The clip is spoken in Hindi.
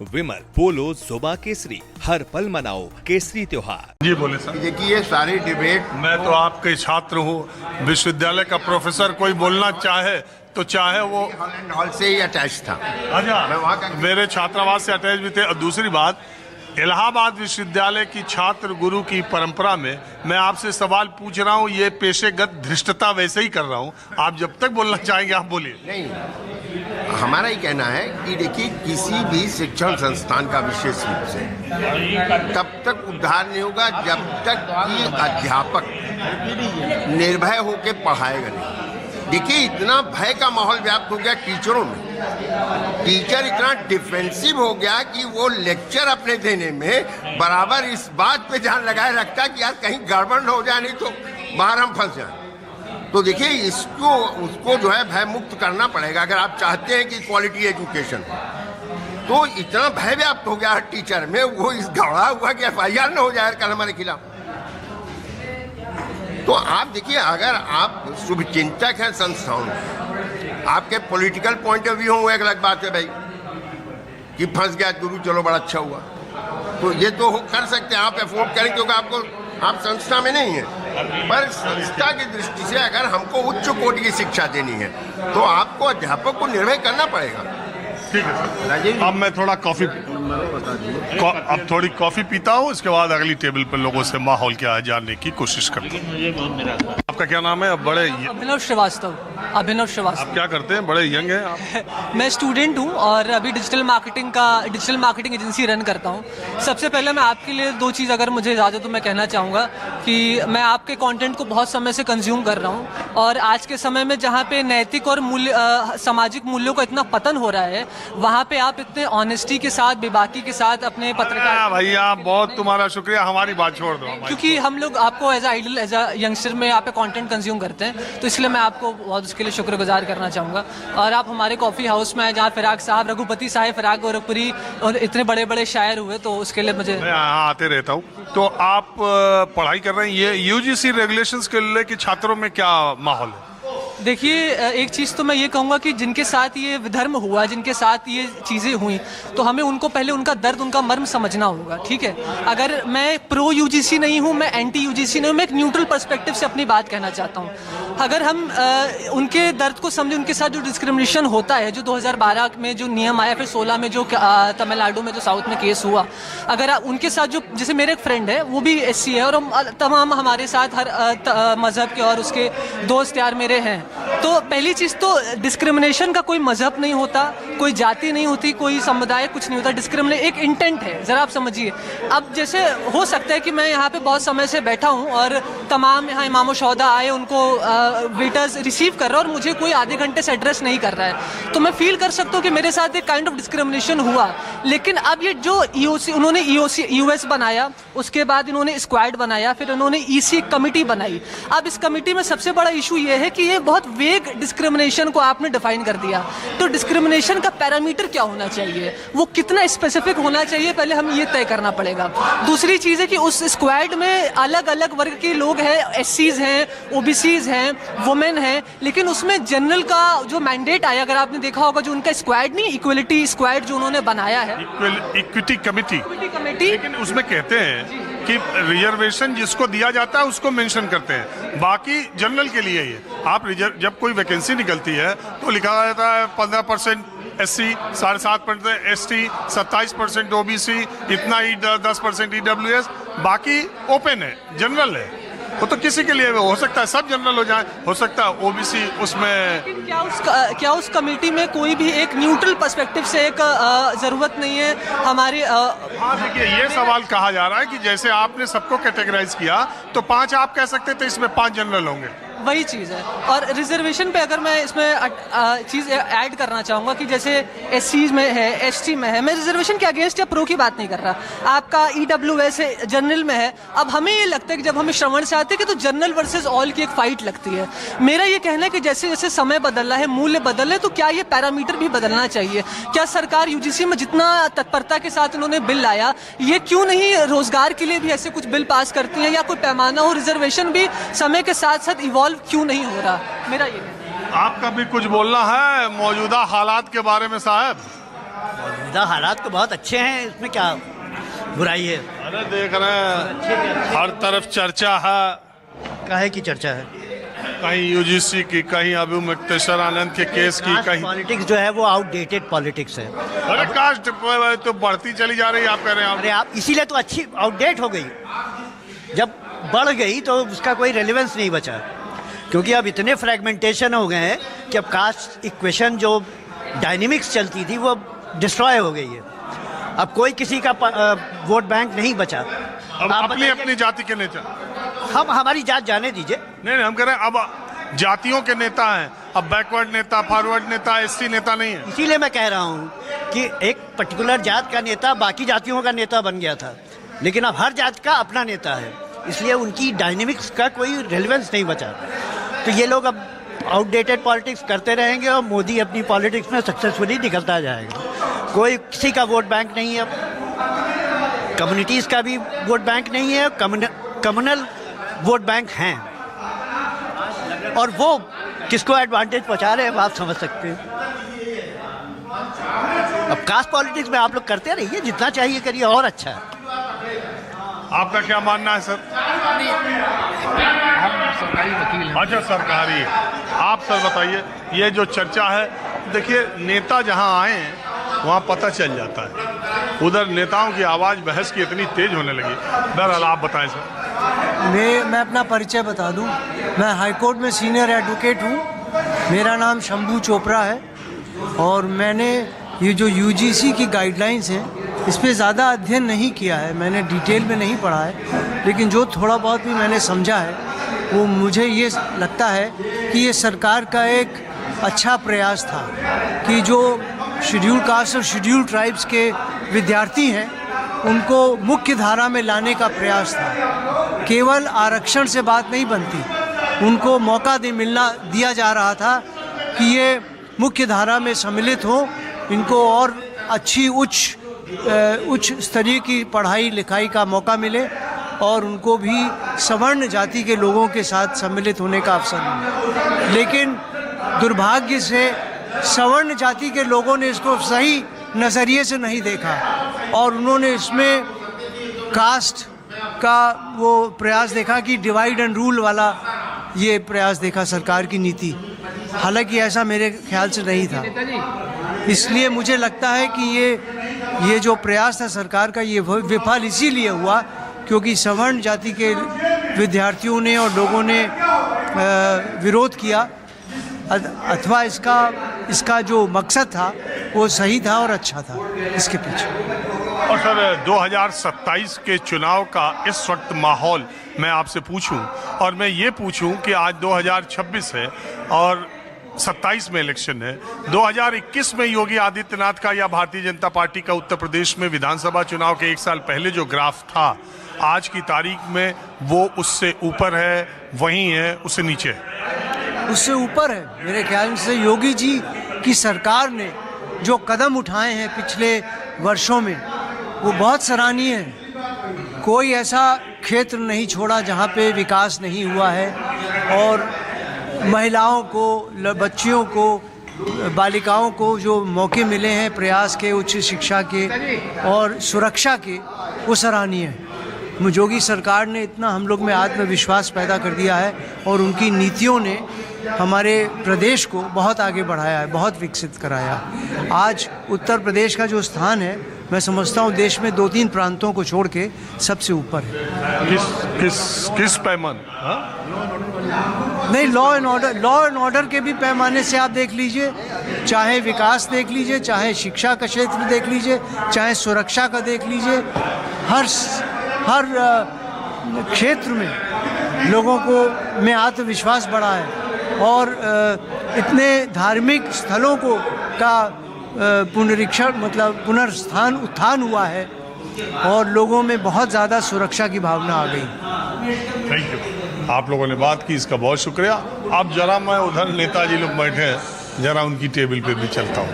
विमल, पोलो, जुबा केसरी, हर पल मनाओ केसरी त्योहार। जी बोले सर। देखिए ये सारी डिबेट, मैं तो आपके छात्र हूँ, विश्वविद्यालय का प्रोफेसर कोई बोलना चाहे तो चाहे वो हॉलैंड हॉल से ही अटैच था। अच्छा, मैं वहाँ का मेरे छात्रावास से अटैच भी थे। और दूसरी बात, इलाहाबाद विश्वविद्यालय की छात्र गुरु की परंपरा में मैं आपसे सवाल पूछ रहा हूँ, ये पेशेगत धृष्टता वैसे ही कर रहा हूँ। आप जब तक बोलना चाहेंगे आप बोलिए। नहीं, हमारा ही कहना है कि देखिए किसी भी शिक्षण संस्थान का विशेष रूप से तब तक उद्धार नहीं होगा जब तक कि अध्यापक निर्भय होकर पढ़ाएगा नहीं। देखिए इतना भय का माहौल व्याप्त हो गया टीचरों में, टीचर इतना डिफेंसिव हो गया कि वो लेक्चर अपने देने में बराबर इस बात पे ध्यान लगाए रखता कि यार कहीं गड़बड़ हो जाए, नहीं तो बाहर हम फंस जाए। तो देखिए इसको उसको जो है भय मुक्त करना पड़ेगा अगर आप चाहते हैं कि क्वालिटी एजुकेशन हो। तो इतना भय व्याप्त हो गया टीचर में, वो इस घबरा हुआ कि FIR न हो जाए कल हमारे खिलाफ। तो आप देखिए अगर आप शुभचिंतक हैं संस्थाओं में, आपके पॉलिटिकल पॉइंट ऑफ व्यू हो, एक अलग बात है भाई कि फंस गया गुरु, चलो बड़ा अच्छा हुआ, तो ये तो कर सकते हैं, आप अफोर्ड करें क्योंकि आपको आप संस्था में नहीं है। पर संस्था की दृष्टि से अगर हमको उच्च कोटि की शिक्षा देनी है तो आपको अध्यापक को निर्भय करना पड़ेगा। ठीक है सर। अब मैं थोड़ा कॉफी अब थोड़ी कॉफी पीता हूँ, इसके बाद अगली टेबल पर लोगों से माहौल क्या है जानने की कोशिश करता हूँ। आपका क्या नाम है? अब बड़े अभिनव श्रीवास्तव। आप क्या करते हैं? बड़े यंग हैं आप। मैं स्टूडेंट हूं और अभी डिजिटल मार्केटिंग एजेंसी रन करता हूं। सबसे पहले मैं आपके लिए दो चीज़ अगर मुझे इजाज़त हो मैं कहना चाहूँगा कि मैं आपके कंटेंट को बहुत समय से कंज्यूम कर रहा हूं और आज के समय में जहां पे नैतिक और सामाजिक मूल्यों का इतना पतन हो रहा है, वहाँ पे आप इतने ऑनेस्टी के साथ, बेबाकी के साथ अपने पत्रकार। भैया बहुत तुम्हारा शुक्रिया, हमारी बात छोड़ दो। क्योंकि हम लोग आपको as idol, as a youngster में आप कंटेंट कंज्यूम करते हैं, तो इसलिए मैं आपको बहुत उसके लिए शुक्रगुजार करना चाहूँगा। और आप हमारे कॉफ़ी हाउस में आए जहाँ फिराक साहब, रघुपति साहब फिराक गोरखपुरी और इतने बड़े बड़े शायर हुए, तो उसके लिए मुझे मैं यहाँ आते रहता हूँ। तो आप पढ़ाई कर रहे हैं, ये UGC रेगुलेशंस के लिए कि छात्रों में क्या माहौल है? देखिए, एक चीज़ तो मैं ये कहूँगा कि जिनके साथ ये विधर्म हुआ, जिनके साथ ये चीज़ें हुई, तो हमें उनको पहले उनका दर्द, उनका मर्म समझना होगा। ठीक है, अगर मैं प्रो UGC नहीं हूँ, मैं एंटी UGC नहीं हूँ, मैं एक न्यूट्रल पर्सपेक्टिव से अपनी बात कहना चाहता हूँ। अगर हम उनके दर्द को समझें, उनके साथ जो डिस्क्रिमिनेशन होता है, जो 2012 में जो नियम आया, फिर 16 में जो तमिलनाडु में जो साउथ में केस हुआ, अगर उनके साथ जो, जैसे मेरे एक फ्रेंड है वो भी SC है और हम तमाम हमारे साथ हर मज़हब के और उसके दोस्त यार मेरे हैं। तो पहली चीज़ तो डिस्क्रिमिनेशन का कोई मजहब नहीं होता, कोई जाति नहीं होती, कोई समुदाय कुछ नहीं होता। डिस्क्रिमिनेशन एक इंटेंट है, ज़रा आप समझिए। अब जैसे हो सकता है कि मैं यहाँ पे बहुत समय से बैठा हूँ और तमाम यहाँ इमाम शोहदा आए, उनको वेटर्स रिसीव कर रहा है और मुझे कोई आधे घंटे से एड्रेस नहीं कर रहा है, तो मैं फील कर सकता हूँ कि मेरे साथ एक काइंड ऑफ डिस्क्रिमिनेशन हुआ। लेकिन अब ये जो उन्होंने US बनाया, उसके बाद इन्होंने स्क्वाड बनाया, फिर उन्होंने EC कमेटी बनाई। अब इस कमेटी में सबसे बड़ा इशू ये है कि ये बहुत वेग डिस्क्रिमिनेशन को आपने डिफाइन कर दिया। तो डिस्क्रिमिनेशन का पैरामीटर क्या होना चाहिए, वो कितना स्पेसिफिक होना चाहिए, पहले हम ये तय करना पड़ेगा। दूसरी चीज़ है कि उस स्क्वाड में अलग अलग वर्ग के लोग हैं, SCs हैं, OBCs हैं, वुमेन हैं, लेकिन उसमें जनरल का जो मैंडेट आया, अगर आपने देखा होगा, जो उनका स्क्वाड नहीं, इक्वलिटी स्क्वाड जो उन्होंने बनाया है, इक्विटी कमेटी, लेकिन उसमें कहते हैं कि रिजर्वेशन जिसको दिया जाता है उसको मेंशन करते हैं, बाकी जनरल के लिए ये। आप जब कोई वैकेंसी निकलती है तो लिखा जाता है 15% SC, 7.5% ST, 27% OBC, इतना 10% EWS, बाकी ओपन है, जनरल है। वो तो किसी के लिए हो सकता है सब जनरल हो जाए, हो सकता है OBC उसमें। क्या उस कमेटी में कोई भी एक न्यूट्रल पर्सपेक्टिव से एक ज़रूरत नहीं है हमारी? हाँ, देखिए ये सवाल कहा जा रहा है कि जैसे आपने सबको कैटेगराइज किया तो 5 आप कह सकते थे, इसमें 5 जनरल होंगे, वही चीज़ है। और रिजर्वेशन पे अगर मैं इसमें चीज़ ऐड करना चाहूँगा कि जैसे SC में है, ST में है, मैं रिजर्वेशन के अगेंस्ट या प्रो की बात नहीं कर रहा। आपका EWS जनरल में है। अब हमें ये लगता है कि जब हमें श्रवण से आते हैं कि तो जनरल वर्सेस ऑल की एक फाइट लगती है। मेरा ये कहना है कि जैसे जैसे समय बदल रहा है, मूल्य बदल रहे हैं, तो क्या ये पैरामीटर भी बदलना चाहिए? क्या सरकार UGC में जितना तत्परता के साथ उन्होंने बिल लाया, ये क्यों नहीं रोजगार के लिए भी ऐसे कुछ बिल पास करती हैं, या कोई पैमाना हो? रिजर्वेशन भी समय के साथ साथ इवॉल्व क्यों नहीं हो रहा? मेरा ये आपका भी कुछ बोलना है मौजूदा हालात के बारे में साहब? मौजूदा हालात तो बहुत अच्छे हैं, इसमें क्या बुराई है? अरे देख रहे हैं हर तरफ चर्चा है, काहे की चर्चा है? कहीं यूजीसी की, कहीं अभी मुक्तेश्वर आनंद के केस की, कहीं पॉलिटिक्स जो है वो आउटडेटेड पॉलिटिक्स है। अरे कास्ट तो बढ़ती चली जा रही है, आप कह रहे हैं अरे आप इसीलिए तो अच्छी आउटडेट हो गई, जब बढ़ गई तो उसका कोई रेलेवेंस नहीं बचा, क्योंकि अब इतने फ्रेगमेंटेशन हो गए हैं कि अब कास्ट इक्वेशन जो डायनेमिक्स चलती थी वो डिस्ट्रॉय हो गई है। अब कोई किसी का वोट बैंक नहीं बचा। अब अपनी अपनी जाति के नेता, हम हमारी जात जाने दीजिए। नहीं हम कह रहे हैं अब जातियों के नेता हैं, अब बैकवर्ड नेता, फॉरवर्ड नेता, एससी नेता नहीं है। इसीलिए मैं कह रहा हूँ कि एक पर्टिकुलर जात का नेता बाकी जातियों का नेता बन गया था, लेकिन अब हर जात का अपना नेता है, इसलिए उनकी डायनेमिक्स का कोई रेलेवेंस नहीं बचा। तो ये लोग अब आउटडेटेड पॉलिटिक्स करते रहेंगे और मोदी अपनी पॉलिटिक्स में सक्सेसफुली निकलता जाएगा। कोई किसी का वोट बैंक नहीं है, कम्युनिटीज़ का भी वोट बैंक नहीं है, कम्युनल वोट बैंक हैं, और वो किसको एडवांटेज पहुंचा रहे हैं आप समझ सकते हैं। अब कास्ट पॉलिटिक्स में आप लोग करते रहिए, जितना चाहिए करिए, और अच्छा है। आपका क्या मानना है सर? सरकारी वकील हैं। अच्छा सरकारी, आप सर बताइए, ये जो चर्चा है, देखिए नेता जहां आए हैं वहां पता चल जाता है, उधर नेताओं की आवाज़ बहस की इतनी तेज होने लगी। बहरहाल आप बताएं सर। मैं अपना परिचय बता दूं, मैं हाईकोर्ट में सीनियर एडवोकेट हूं, मेरा नाम शंभू चोपड़ा है, और मैंने ये जो यूजीसी की गाइडलाइंस हैं इस पर ज़्यादा अध्ययन नहीं किया है, मैंने डिटेल में नहीं पढ़ा है, लेकिन जो थोड़ा बहुत भी मैंने समझा है वो मुझे ये लगता है कि ये सरकार का एक अच्छा प्रयास था कि जो शेड्यूल कास्ट और शेड्यूल ट्राइब्स के विद्यार्थी हैं उनको मुख्य धारा में लाने का प्रयास था। केवल आरक्षण से बात नहीं बनती, उनको मौका दिया जा रहा था कि ये मुख्य धारा में सम्मिलित हो, इनको और अच्छी उच्च स्तरीय की पढ़ाई लिखाई का मौका मिले, और उनको भी सवर्ण जाति के लोगों के साथ सम्मिलित होने का अवसर मिले। लेकिन दुर्भाग्य से सवर्ण जाति के लोगों ने इसको सही नज़रिए से नहीं देखा, और उन्होंने इसमें कास्ट का वो प्रयास देखा कि डिवाइड एंड रूल वाला ये प्रयास देखा सरकार की नीति। हालांकि ऐसा मेरे ख्याल से नहीं था। इसलिए मुझे लगता है कि ये जो प्रयास था सरकार का, ये विफल इसीलिए हुआ क्योंकि सवर्ण जाति के विद्यार्थियों ने और लोगों ने विरोध किया, अथवा इसका जो मकसद था वो सही था और अच्छा था इसके पीछे। और सर 2027 के चुनाव का इस वक्त माहौल मैं आपसे पूछूं, और मैं ये पूछूं कि आज 2026 है और 27 में इलेक्शन है, 2021 में योगी आदित्यनाथ का या भारतीय जनता पार्टी का उत्तर प्रदेश में विधानसभा चुनाव के एक साल पहले जो ग्राफ था, आज की तारीख में वो उससे ऊपर है, वहीं है, उससे नीचे है? उससे ऊपर है। मेरे ख्याल से योगी जी की सरकार ने जो कदम उठाए हैं पिछले वर्षों में वो बहुत सराहनीय है। कोई ऐसा क्षेत्र नहीं छोड़ा जहाँ पे विकास नहीं हुआ है, और महिलाओं को, बच्चियों को, बालिकाओं को जो मौके मिले हैं प्रयास के, उच्च शिक्षा के और सुरक्षा के, वो सराहनीय है। योगी सरकार ने इतना हम लोग में आत्मविश्वास पैदा कर दिया है, और उनकी नीतियों ने हमारे प्रदेश को बहुत आगे बढ़ाया है, बहुत विकसित कराया। आज उत्तर प्रदेश का जो स्थान है, मैं समझता हूँ देश में 2-3 प्रांतों को छोड़ के सबसे ऊपर है। किस पैमाने? नहीं, लॉ एंड ऑर्डर के भी पैमाने से आप देख लीजिए, चाहे विकास देख लीजिए, चाहे शिक्षा का क्षेत्र देख लीजिए, चाहे सुरक्षा का देख लीजिए, हर क्षेत्र में लोगों को में आत्मविश्वास बढ़ा है, और इतने धार्मिक स्थलों का उत्थान हुआ है, और लोगों में बहुत ज़्यादा सुरक्षा की भावना आ गई। थैंक यू, आप लोगों ने बात की, इसका बहुत शुक्रिया। अब जरा मैं उधर नेताजी लोग बैठे हैं, जरा उनकी टेबल पे भी चलता हूँ।